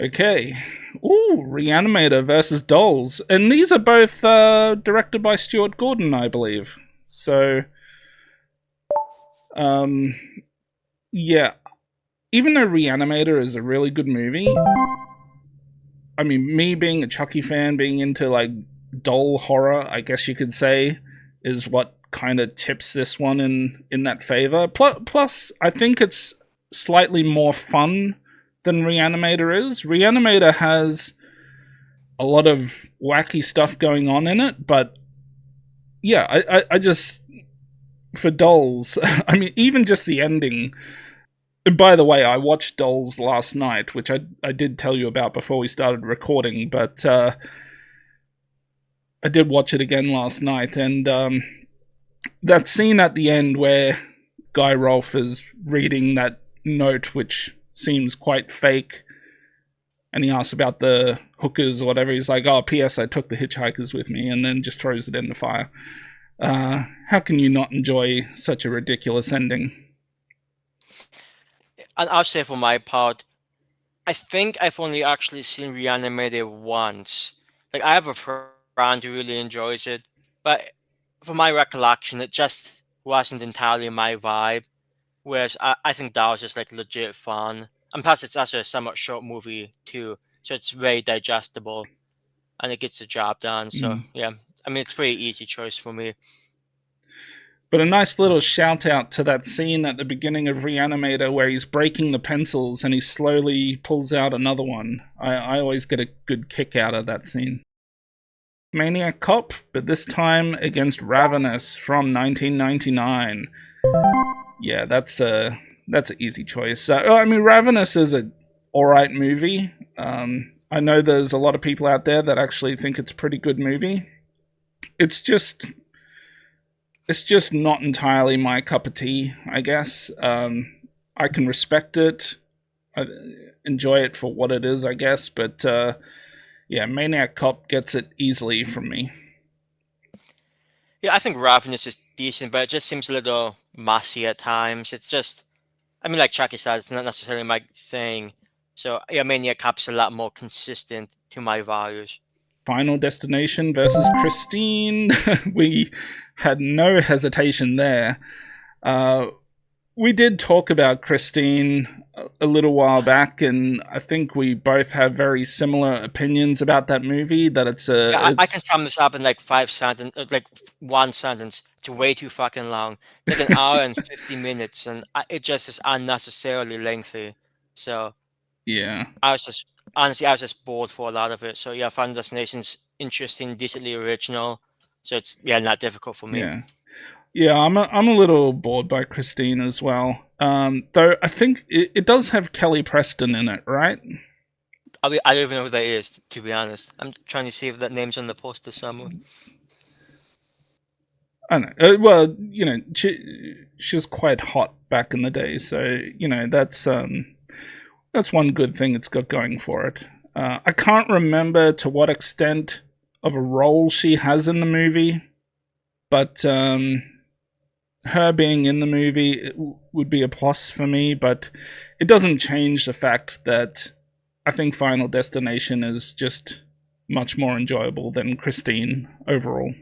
Okay. Ooh, Reanimator versus Dolls. And these are both directed by Stuart Gordon, I believe. So, um, yeah. Even though Reanimator is a really good movie, I mean, me being a Chucky fan, being into like doll horror, I guess you could say, is what kind of tips this one in that favor. Plus, I think it's slightly more fun than Reanimator is. Reanimator has a lot of wacky stuff going on in it, but yeah, I just for Dolls, I mean, even just the ending. And by the way, I watched Dolls last night, which I did tell you about before we started recording, but I did watch it again last night, and that scene at the end where Guy Rolfe is reading that note, which seems quite fake, and he asks about the hookers or whatever. He's like, "Oh, P.S. I took the hitchhikers with me," and then just throws it in the fire. How can you not enjoy such a ridiculous ending? And I'll say for my part, I think I've only actually seen Reanimator once. Like I have a friend who really enjoys it, but from my recollection, it just wasn't entirely my vibe. Whereas I think that was just like legit fun. And plus, it's also a somewhat short movie too, so it's very digestible and it gets the job done. So Mm. yeah, I mean it's a pretty easy choice for me. But a nice little shout out to that scene at the beginning of Reanimator where he's breaking the pencils and he slowly pulls out another one. I always get a good kick out of that scene. Maniac Cop, but this time against Ravenous from 1999. Yeah, that's an easy choice. I mean, Ravenous is a all right movie. I know there's a lot of people out there that actually think it's a pretty good movie. It's just not entirely my cup of tea, I guess. I can respect it, I enjoy it for what it is, I guess, but yeah, Maniac Cop gets it easily from me. Yeah, I think Ravenous is decent, but it just seems a little messy at times. It's just, I mean, like Chucky said, it's not necessarily my thing. So yeah, Maniac Cop's a lot more consistent to my values. Final Destination versus Christine. We had no hesitation there. Uh, we did talk about Christine a little while back, and I think we both have very similar opinions about that movie. That Yeah, I can sum this up in like five sentence, like one sentence. It's way too fucking long. It's like an hour and 50 minutes, and it just is unnecessarily lengthy. So yeah, I was just honestly, I was just bored for a lot of it. So yeah, Final Destination's interesting, decently original. So it's yeah, not difficult for me. yeah. Yeah, I'm a little bored by Christine as well. Though I think it does have Kelly Preston in it, right? I don't even know who that is, to be honest. I'm trying to see if that name's on the poster somewhere. I don't know. Well, she was quite hot back in the day, so that's one good thing it's got going for it. I can't remember to what extent of a role she has in the movie, but her being in the movie would be a plus for me. But it doesn't change the fact that I think Final Destination is just much more enjoyable than Christine overall.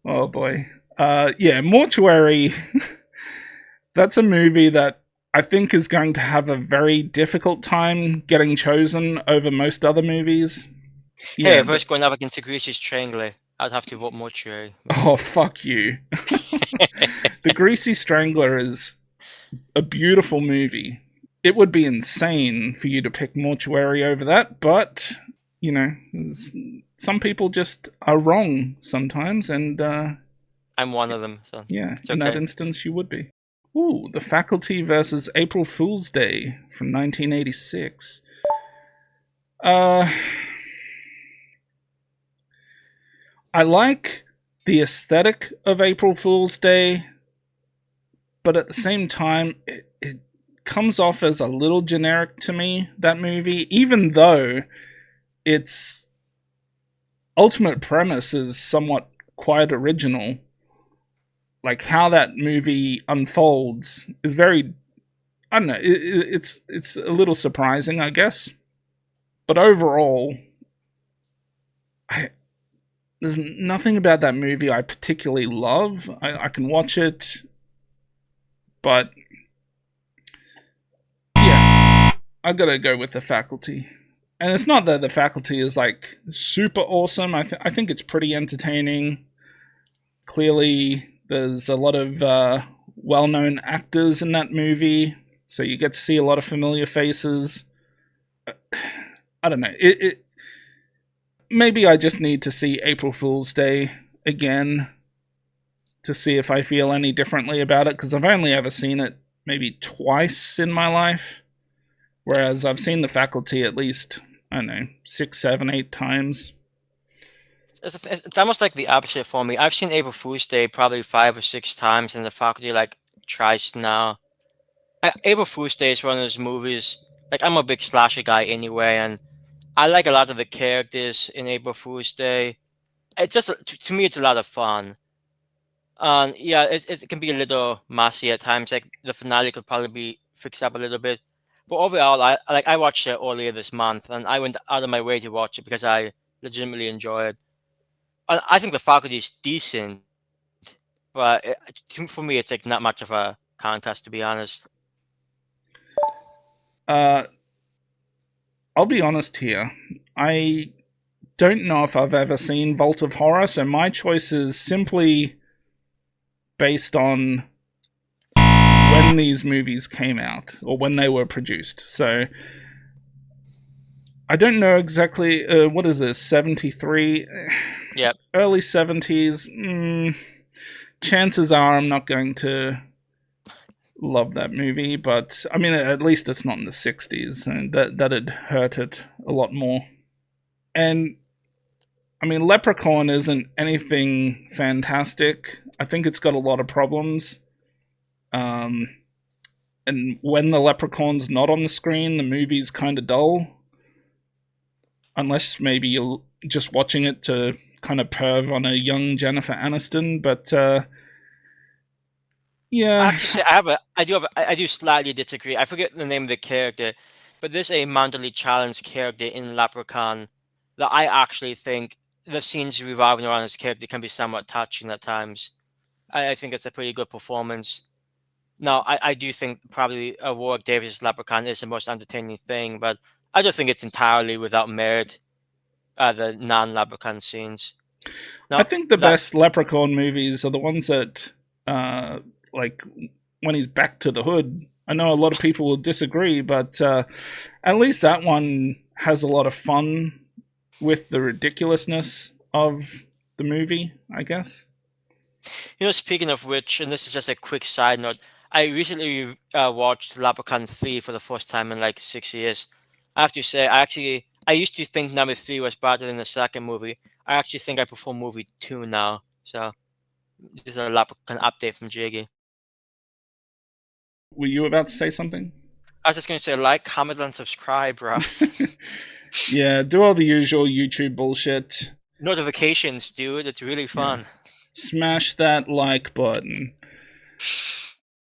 Oh boy. Yeah, Mortuary. That's a movie that I think is going to have a very difficult time getting chosen over most other movies. Hey, Yeah. if I was going up against a Greasy Strangler, I'd have to vote Mortuary. Oh, fuck you. The Greasy Strangler is a beautiful movie. It would be insane for you to pick Mortuary over that, but, you know, some people just are wrong sometimes, and I'm one of them, so yeah, it's in that okay. instance, you would be. Ooh, The Faculty versus April Fool's Day from 1986. Uh, I like the aesthetic of April Fool's Day, but at the same time, it comes off as a little generic to me, that movie, even though its ultimate premise is somewhat quite original. Like how that movie unfolds is very I don't know. It's a little surprising, I guess. But overall, I, there's nothing about that movie I particularly love. I can watch it, but yeah, I gotta go with The Faculty. And it's not that The Faculty is like super awesome. I think it's pretty entertaining. Clearly, there's a lot of well-known actors in that movie, so you get to see a lot of familiar faces. I don't know. It maybe I just need to see April Fool's Day again to see if I feel any differently about it, because I've only ever seen it maybe twice in my life, whereas I've seen The Faculty at least, I don't know, 6, 7, 8 times. It's almost like the opposite for me. I've seen April Fool's Day probably 5 or 6 times, and the faculty like tries now. April Fool's Day is one of those movies. Like I'm a big slasher guy anyway, and I like a lot of the characters in April Fool's Day. It's just to me, it's a lot of fun. Yeah, it can be a little messy at times. Like the finale could probably be fixed up a little bit, but overall, I watched it earlier this month, and I went out of my way to watch it because I legitimately enjoy it. I think the faculty is decent, but for me, it's like not much of a contest, to be honest. Uh, I'll be honest here. I don't know if I've ever seen Vault of Horror, so my choice is simply based on when these movies came out or when they were produced. So I don't know exactly what is this, 73, Yep. early 70s. Chances are I'm not going to love that movie, but I mean at least it's not in the 60s, and that'd hurt it a lot more. And I mean, Leprechaun isn't anything fantastic. I think it's got a lot of problems. Um, and when the Leprechaun's not on the screen, the movie's kind of dull. Unless maybe you're just watching it to kind of perv on a young Jennifer Aniston. But I yeah, have to say, I do slightly disagree. I forget the name of the character, but there's a mentally challenged character in Leprechaun that I actually think the scenes revolving around his character can be somewhat touching at times. I think it's a pretty good performance. Now, I do think probably Warwick Davis' Leprechaun is the most entertaining thing, but I don't think it's entirely without merit. The non-Leprechaun scenes. I Now, think the that best Leprechaun movies are the ones that, like, when he's back to the hood. I know a lot of people will disagree, but at least that one has a lot of fun with the ridiculousness of the movie, I guess. speaking of which, and this is just a quick side note, I recently watched Leprechaun 3 for the first time in like 6 years. I have to say, I used to think number 3 was better than the second movie. I actually think I prefer movie 2 now. So this is a Leprechaun update from Jiggy. Were you about to say something? I was just going to say, like, comment, and subscribe, Russ. Yeah, do all the usual YouTube bullshit. Notifications, dude. It's really Yeah. fun. Smash that like button.